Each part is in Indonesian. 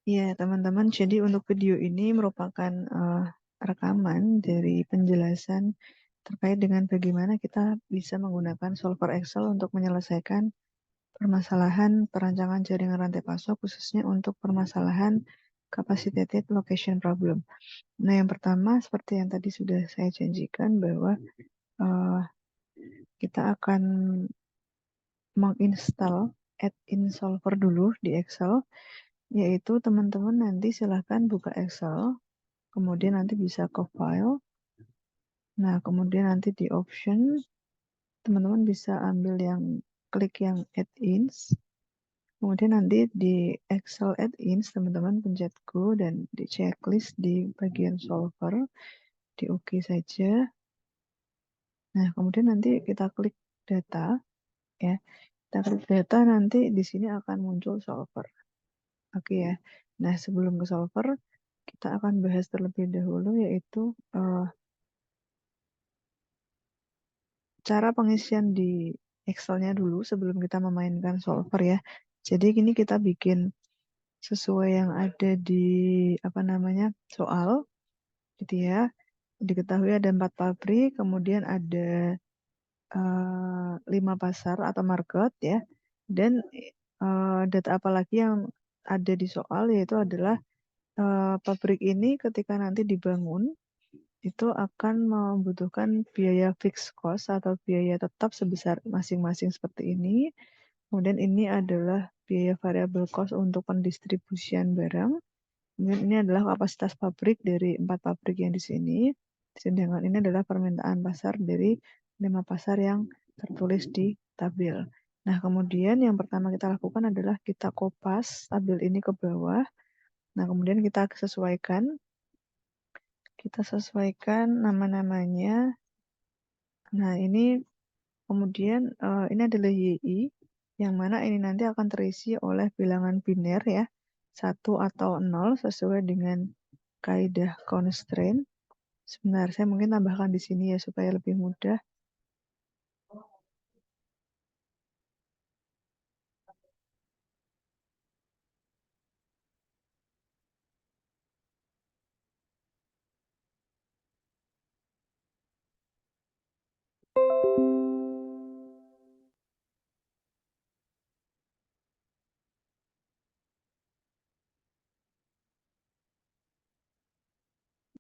Ya, teman-teman, jadi untuk video ini merupakan rekaman dari penjelasan terkait dengan bagaimana kita bisa menggunakan solver Excel untuk menyelesaikan permasalahan perancangan jaringan rantai pasok, khususnya untuk permasalahan capacitated location problem. Nah, yang pertama, seperti yang tadi sudah saya janjikan, bahwa kita akan menginstal add-in solver dulu di Excel, yaitu teman-teman nanti silahkan buka Excel, kemudian nanti bisa ke file. Nah, kemudian nanti di option, teman-teman bisa ambil yang klik yang add-ins. Kemudian nanti di Excel add-ins, teman-teman pencet go dan di checklist di bagian solver, di OK saja. Nah, kemudian nanti kita klik data, ya. Kita klik data, nanti di sini akan muncul solver. Oke ya. Nah, sebelum ke solver, kita akan bahas terlebih dahulu, yaitu cara pengisian di Excel-nya dulu sebelum kita memainkan solver ya. Jadi ini kita bikin sesuai yang ada di soal, gitu ya. Diketahui ada 4 pabrik, kemudian ada 5 pasar atau market ya. Dan data apa lagi yang ada di soal, yaitu adalah pabrik ini ketika nanti dibangun itu akan membutuhkan biaya fixed cost atau biaya tetap sebesar masing-masing seperti ini. Kemudian ini adalah biaya variable cost untuk pendistribusian barang. Kemudian ini adalah kapasitas pabrik dari 4 pabrik yang di sini. Sedangkan ini adalah permintaan pasar dari 5 pasar yang tertulis di tabel. Nah, kemudian yang pertama kita lakukan adalah kita kopas tabel ini ke bawah. Nah, kemudian kita sesuaikan nama-namanya. Nah, ini kemudian ini adalah YI, yang mana ini nanti akan terisi oleh bilangan biner ya, 1 atau 0 sesuai dengan kaidah constraint. Sebentar, saya mungkin tambahkan di sini ya supaya lebih mudah.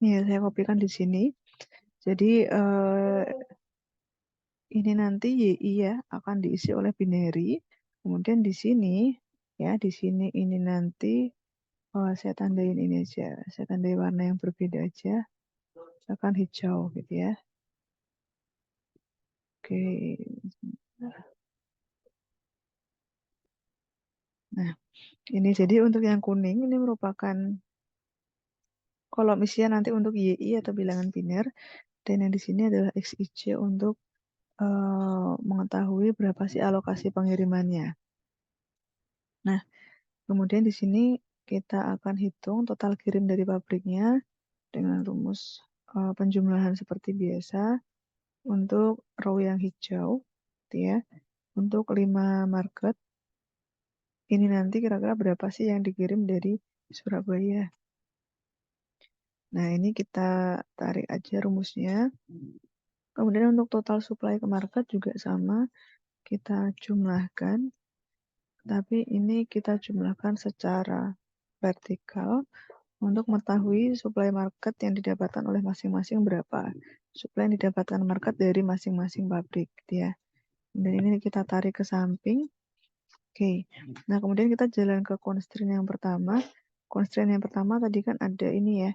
Nih, saya kopikan di sini. Jadi ini nanti YI ya akan diisi oleh binary. Kemudian di sini ya, di sini ini nanti saya tandain ini aja. Saya tandai warna yang berbeda aja. Misalkan hijau gitu ya. Oke. Nah, ini jadi untuk yang kuning ini merupakan kolom isian nanti untuk YI atau bilangan biner, dan yang di sini adalah XIC untuk mengetahui berapa sih alokasi pengirimannya. Nah, kemudian di sini kita akan hitung total kirim dari pabriknya dengan rumus penjumlahan seperti biasa untuk row yang hijau, gitu ya. Untuk 5 market, ini nanti kira-kira berapa sih yang dikirim dari Surabaya. Nah, ini kita tarik aja rumusnya. Kemudian untuk total supply ke market juga sama, kita jumlahkan. Tapi ini kita jumlahkan secara vertikal untuk mengetahui supply market yang didapatkan oleh masing-masing berapa. Supply yang didapatkan market dari masing-masing pabrik, gitu ya. Dan ini kita tarik ke samping. Oke, nah kemudian kita jalan ke constraint yang pertama. Constraint yang pertama tadi kan ada ini ya,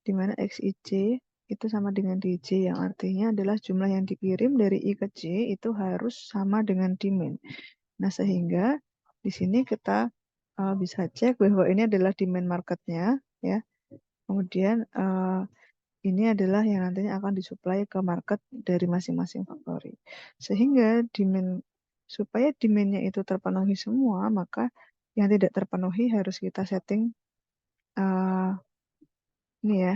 di mana XIC itu sama dengan DJ, yang artinya adalah jumlah yang dikirim dari I ke J itu harus sama dengan demand. Nah, sehingga di sini kita bisa cek bahwa ini adalah demand marketnya ya. Kemudian ini adalah yang nantinya akan disuplai ke market dari masing-masing factory. Sehingga supaya demand-nya itu terpenuhi semua, maka yang tidak terpenuhi harus kita setting ini ya,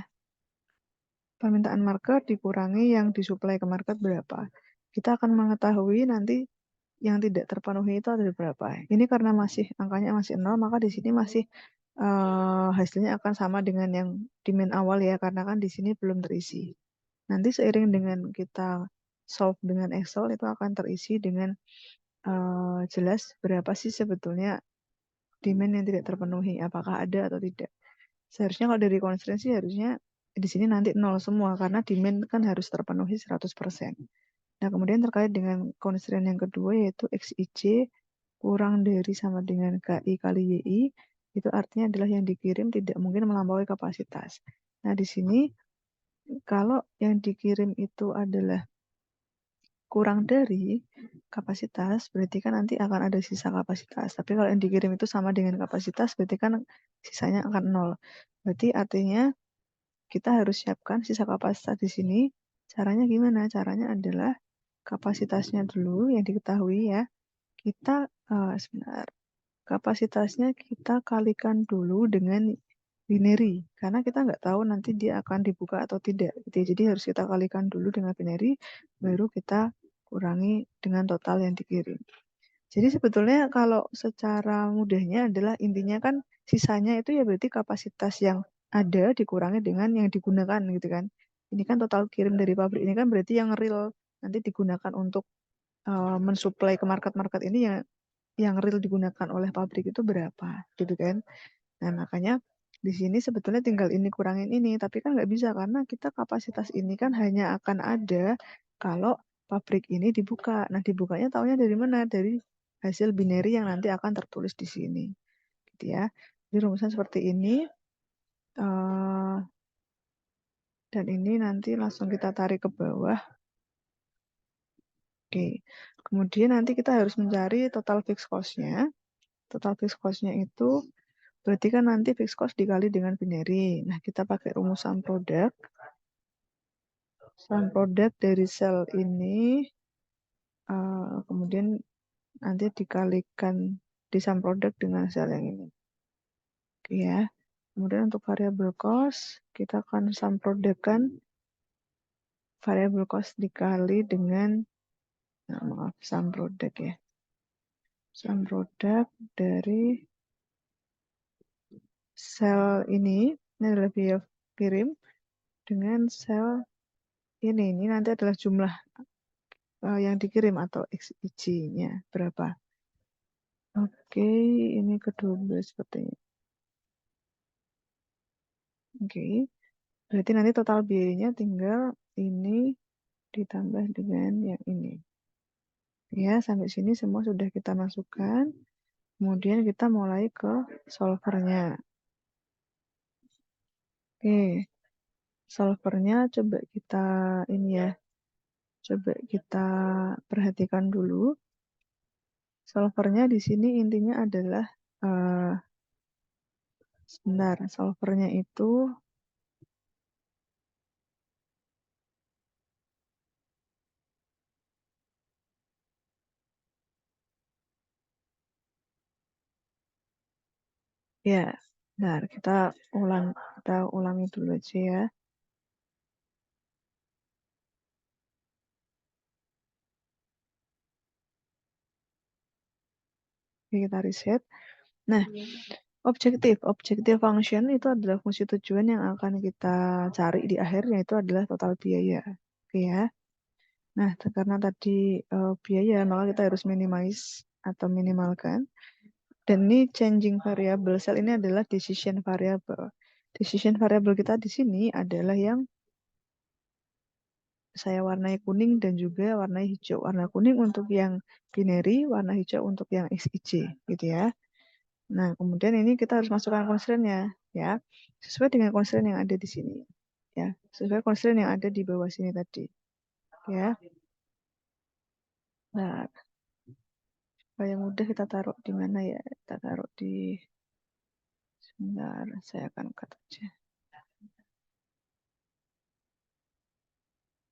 permintaan market dikurangi yang disuplai ke market berapa. Kita akan mengetahui nanti yang tidak terpenuhi itu ada berapa. Ini karena angkanya masih 0, maka di sini masih hasilnya akan sama dengan yang demand awal ya, karena kan di sini belum terisi. Nanti seiring dengan kita solve dengan Excel itu akan terisi dengan jelas berapa sih sebetulnya demand yang tidak terpenuhi, apakah ada atau tidak. Seharusnya kalau dari constraint sih harusnya di sini nanti nol semua karena demand kan harus terpenuhi 100%. Nah, kemudian terkait dengan constraint yang kedua yaitu XIJ kurang dari sama dengan KI kali YI, itu artinya adalah yang dikirim tidak mungkin melampaui kapasitas. Nah, di sini kalau yang dikirim itu adalah kurang dari kapasitas, berarti kan nanti akan ada sisa kapasitas. Tapi kalau yang dikirim itu sama dengan kapasitas, berarti kan sisanya akan nol. Berarti artinya kita harus siapkan sisa kapasitas di sini. Caranya gimana? Caranya adalah kapasitasnya dulu yang diketahui ya. Kita sebentar. Kapasitasnya kita kalikan dulu dengan binary karena kita nggak tahu nanti dia akan dibuka atau tidak gitu ya. Jadi harus kita kalikan dulu dengan binary baru kita kurangi dengan total yang dikirim. Jadi sebetulnya kalau secara mudahnya adalah intinya kan sisanya itu ya berarti kapasitas yang ada dikurangi dengan yang digunakan gitu kan. Ini kan total kirim dari pabrik ini kan berarti yang real nanti digunakan untuk mensuplai ke market-market ini yang real digunakan oleh pabrik itu berapa gitu kan. Nah, makanya di sini sebetulnya tinggal ini kurangin ini, tapi kan nggak bisa karena kita kapasitas ini kan hanya akan ada kalau pabrik ini dibuka. Nah, dibukanya taunya dari mana? Dari hasil binary yang nanti akan tertulis di sini, gitu ya. Jadi rumusan seperti ini, dan ini nanti langsung kita tarik ke bawah. Oke, kemudian nanti kita harus mencari total fixed cost-nya. Total fixed cost-nya itu berarti kan nanti fixed cost dikali dengan binary. Nah, kita pakai rumus sum product. Sum product dari sel ini, kemudian nanti dikalikan di sum product dengan sel yang ini. Oke ya. Kemudian untuk variable cost, kita akan sum product kan variable cost dikali dengan, maaf, sum product ya. Sum product dari sel ini adalah biaya kirim dengan sel ini nanti adalah jumlah yang dikirim atau XIJ-nya berapa. Oke, ini ke-12 sepertinya. Oke, berarti nanti total biayanya tinggal ini ditambah dengan yang ini. Ya, sampai sini semua sudah kita masukkan. Kemudian kita mulai ke solvernya. Oke, solvernya coba kita ini ya. Coba kita perhatikan dulu. Solvernya di sini intinya adalah sebentar, solvernya itu ya, benar, kita ulangi dulu aja ya. Oke, kita reset. Nah, objektif function itu adalah fungsi tujuan yang akan kita cari di akhirnya itu adalah total biaya. Oke ya. Nah, karena tadi biaya, maka kita harus minimize atau minimalkan. Dan ini changing variable. Sel ini adalah decision variable. Decision variable kita di sini adalah yang saya warnai kuning dan juga warnai hijau. Warna kuning untuk yang binary, warna hijau untuk yang XIJ, gitu ya. Nah, kemudian ini kita harus masukkan constraint-nya, ya. Sesuai dengan constraint yang ada di sini. Ya, sesuai constraint yang ada di bawah sini tadi. Ya. Nah, supaya mudah kita taruh di mana ya? Kita taruh di, sebentar, saya akan cut aja.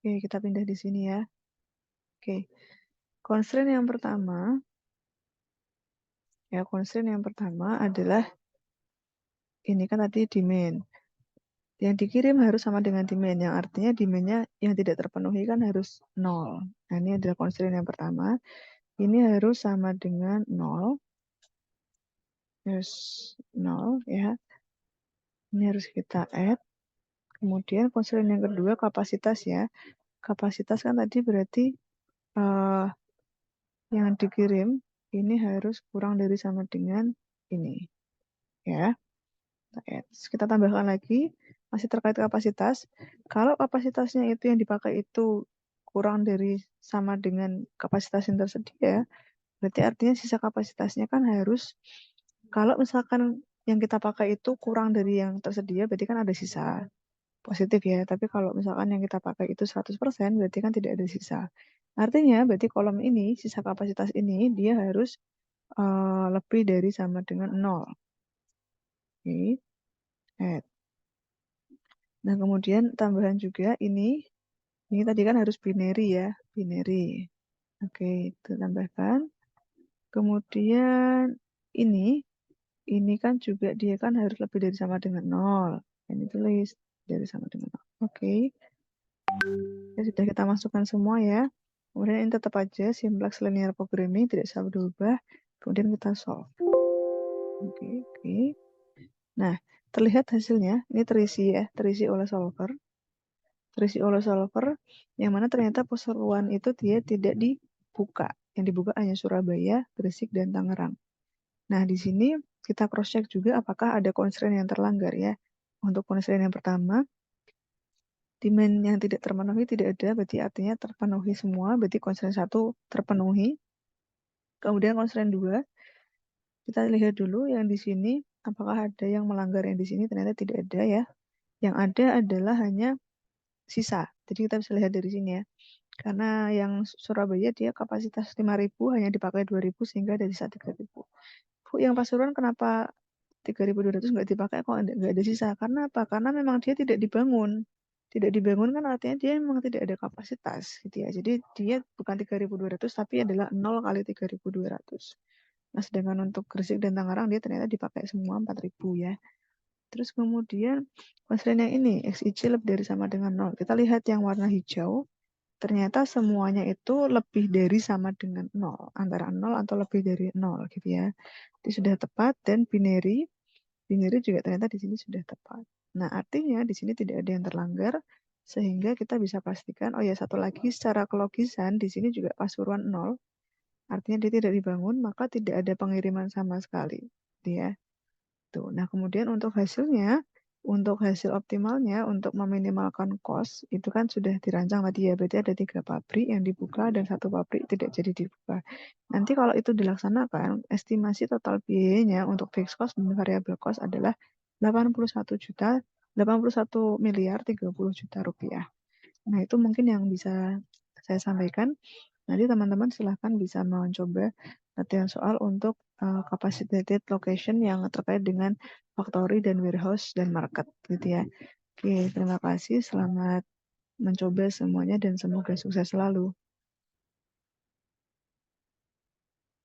Oke, kita pindah di sini ya. Oke, constraint yang pertama, ya constraint yang pertama adalah ini kan tadi demand. Yang dikirim harus sama dengan demand, yang artinya demand-nya yang tidak terpenuhi kan harus 0. Nah, ini adalah constraint yang pertama. Ini harus sama dengan 0. harus 0 ya. Ini harus kita add. Kemudian constraint yang kedua kapasitas ya. Kapasitas kan tadi berarti yang dikirim ini harus kurang dari sama dengan ini ya. Kita tambahkan lagi masih terkait kapasitas. Kalau kapasitasnya itu yang dipakai itu kurang dari sama dengan kapasitas yang tersedia, berarti artinya sisa kapasitasnya kan harus, kalau misalkan yang kita pakai itu kurang dari yang tersedia, berarti kan ada sisa positif ya. Tapi kalau misalkan yang kita pakai itu 100%, berarti kan tidak ada sisa. Artinya berarti kolom ini, sisa kapasitas ini, dia harus lebih dari sama dengan 0. Oke. Add. Nah, kemudian tambahan juga ini tadi kan harus binary ya, binary. Oke, itu tambahkan. Kemudian ini kan juga dia kan harus lebih dari sama dengan 0. Ini tulis dari sama dengan 0. Oke. Ya, sudah kita masukkan semua ya. Kemudian ini tetap aja simplex linear programming, tidak bisa berubah. Kemudian kita solve. Oke. Nah, terlihat hasilnya, ini terisi oleh solver. Terisi oleh solver, yang mana ternyata Pasuruan itu dia tidak dibuka. Yang dibuka hanya Surabaya, Gresik, dan Tangerang. Nah, di sini kita cross-check juga apakah ada constraint yang terlanggar ya. Untuk constraint yang pertama, demand yang tidak terpenuhi tidak ada, berarti artinya terpenuhi semua, berarti constraint 1 terpenuhi. Kemudian constraint 2, kita lihat dulu yang di sini, apakah ada yang melanggar yang di sini, ternyata tidak ada ya. Yang ada adalah hanya sisa. Jadi kita bisa lihat dari sini ya. Karena yang Surabaya dia kapasitas 5.000 hanya dipakai 2.000 sehingga ada sisa 3.000. Bu, yang Pasuruan kenapa 3.200 nggak dipakai kok nggak ada sisa? Karena apa? Karena memang dia tidak dibangun. Tidak dibangun kan artinya dia memang tidak ada kapasitas gitu ya. Jadi dia bukan 3.200 tapi adalah 0 kali 3.200. Nah, sedangkan untuk Gresik dan Tangerang dia ternyata dipakai semua 4.000 ya. Terus kemudian constraint yang ini, XIC lebih dari sama dengan 0. Kita lihat yang warna hijau, ternyata semuanya itu lebih dari sama dengan 0. Antara 0 atau lebih dari 0 gitu ya. Itu sudah tepat dan binary juga ternyata di sini sudah tepat. Nah, artinya di sini tidak ada yang terlanggar, sehingga kita bisa pastikan, oh ya satu lagi secara kelogisan, di sini juga Pasuruan 0, artinya dia tidak dibangun, maka tidak ada pengiriman sama sekali. Ya. Tuh. Nah, kemudian untuk hasilnya, untuk hasil optimalnya, untuk meminimalkan cost, itu kan sudah dirancang tadi ya, berarti ada 3 pabrik yang dibuka dan 1 pabrik tidak jadi dibuka. Nanti kalau itu dilaksanakan, estimasi total biayanya untuk fixed cost dan variable cost adalah 81 miliar 30 juta rupiah. Nah, itu mungkin yang bisa saya sampaikan. Nanti teman-teman silahkan bisa mencoba latihan soal untuk capacitated location yang terkait dengan factory dan warehouse dan market gitu ya. Oke, terima kasih. Selamat mencoba semuanya dan semoga sukses selalu.